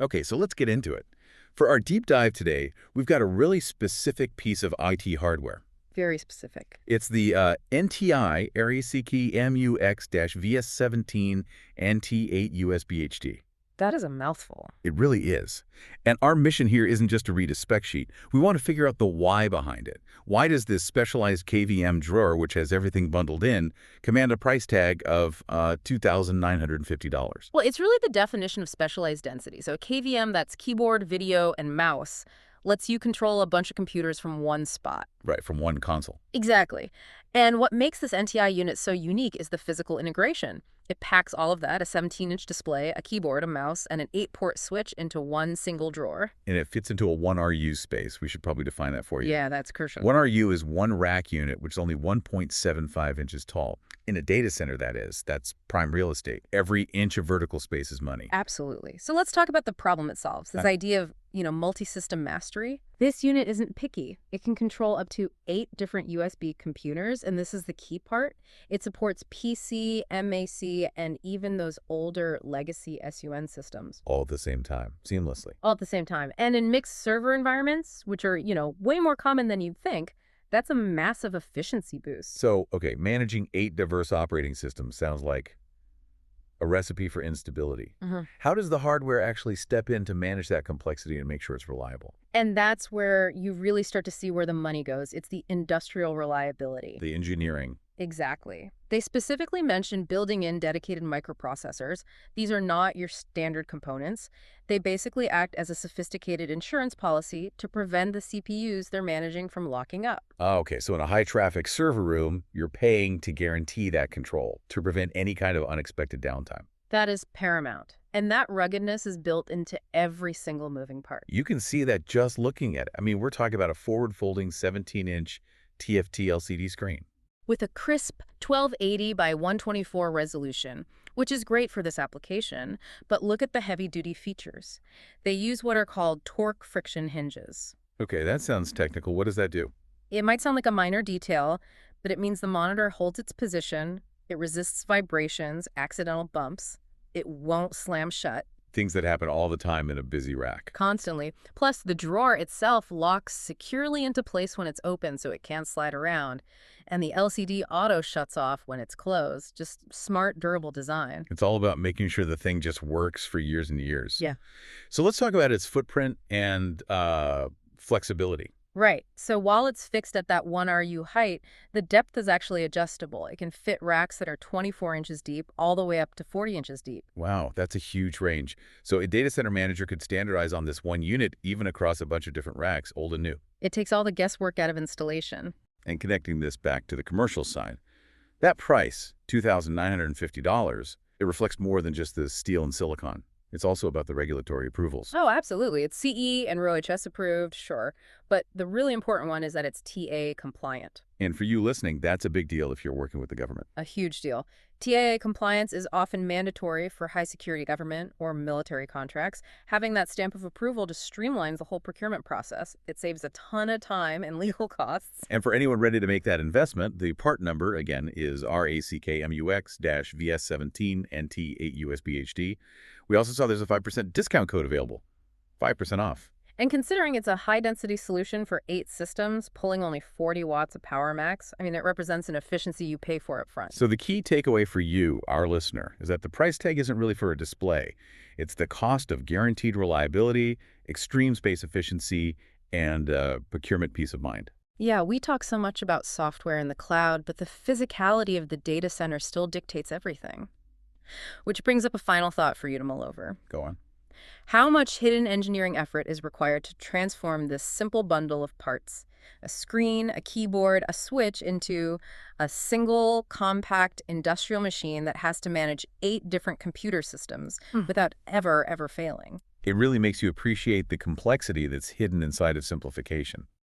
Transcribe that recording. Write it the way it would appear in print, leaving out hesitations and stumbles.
Okay, so let's get into it. For our deep dive today, we've got a really specific piece of IT hardware. Very specific. It's the NTI RACMUX-VS17-NT-8USBHD. That is a mouthful. It really is. And our mission here isn't just to read a spec sheet. We want to figure out the why behind it. Why does this specialized KVM drawer, which has everything bundled in, command a price tag of $2,950? Well, it's really the definition of specialized density. So a KVM, that's keyboard, video, and mouse, lets you control a bunch of computers from one spot. Right, from one console. Exactly. And what makes this NTI unit so unique is the physical integration. It packs all of that, a 17-inch display, a keyboard, a mouse, and an 8-port switch into one single drawer. And it fits into a 1RU space. We should probably define that for you. Yeah, that's crucial. 1RU is one rack unit, which is only 1.75 inches tall. In a data center, that is. That's prime real estate. Every inch of vertical space is money. Absolutely. So let's talk about the problem it solves, this idea of, multi-system mastery. This unit isn't picky. It can control up to 8 different USB computers, and this is the key part. It supports PC, MAC, and even those older legacy SUN systems. All at the same time, seamlessly. All at the same time. And in mixed server environments, which are, way more common than you'd think, that's a massive efficiency boost. So, okay, managing 8 diverse operating systems sounds like a recipe for instability. How does the hardware actually step in to manage that complexity and make sure it's reliable? And that's where you really start to see where the money goes. It's the industrial reliability. The engineering. Exactly. They specifically mentioned building in dedicated microprocessors. These are not your standard components. They basically act as a sophisticated insurance policy to prevent the CPUs they're managing from locking up. Oh, okay, so in a high-traffic server room, you're paying to guarantee that control, to prevent any kind of unexpected downtime. That is paramount. And that ruggedness is built into every single moving part. You can see that just looking at it. I mean, we're talking about a forward-folding 17-inch TFT LCD screen. With a crisp 1280 by 124 resolution, which is great for this application, but look at the heavy-duty features. They use what are called torque friction hinges. Okay, that sounds technical. What does that do? It might sound like a minor detail, but it means the monitor holds its position, it resists vibrations, accidental bumps, it won't slam shut. Things that happen all the time in a busy rack. Constantly. Plus, the drawer itself locks securely into place when it's open so it can't slide around. And the LCD auto shuts off when it's closed. Just smart, durable design. It's all about making sure the thing just works for years and years. Yeah. So let's talk about its footprint and flexibility. Right. So while it's fixed at that 1RU height, the depth is actually adjustable. It can fit racks that are 24 inches deep all the way up to 40 inches deep. Wow, that's a huge range. So a data center manager could standardize on this one unit even across a bunch of different racks, old and new. It takes all the guesswork out of installation. And connecting this back to the commercial side, that price, $2,950, it reflects more than just the steel and silicon. It's also about the regulatory approvals. Oh, absolutely. It's CE and RoHS approved, sure. But the really important one is that it's TA compliant. And for you listening, that's a big deal if you're working with the government. A huge deal. TAA compliance is often mandatory for high-security government or military contracts. Having that stamp of approval just streamlines the whole procurement process. It saves a ton of time and legal costs. And for anyone ready to make that investment, the part number, again, is RACKMUX-VS17-NT-8USBHD. We also saw there's a 5% discount code available. 5% off. And considering it's a high-density solution for 8 systems, pulling only 40 watts of power max, it represents an efficiency you pay for up front. So the key takeaway for you, our listener, is that the price tag isn't really for a display. It's the cost of guaranteed reliability, extreme space efficiency, and procurement peace of mind. Yeah, we talk so much about software in the cloud, but the physicality of the data center still dictates everything. Which brings up a final thought for you to mull over. Go on. How much hidden engineering effort is required to transform this simple bundle of parts, a screen, a keyboard, a switch, into a single, compact industrial machine that has to manage 8 different computer systems without ever failing? It really makes you appreciate the complexity that's hidden inside of simplification.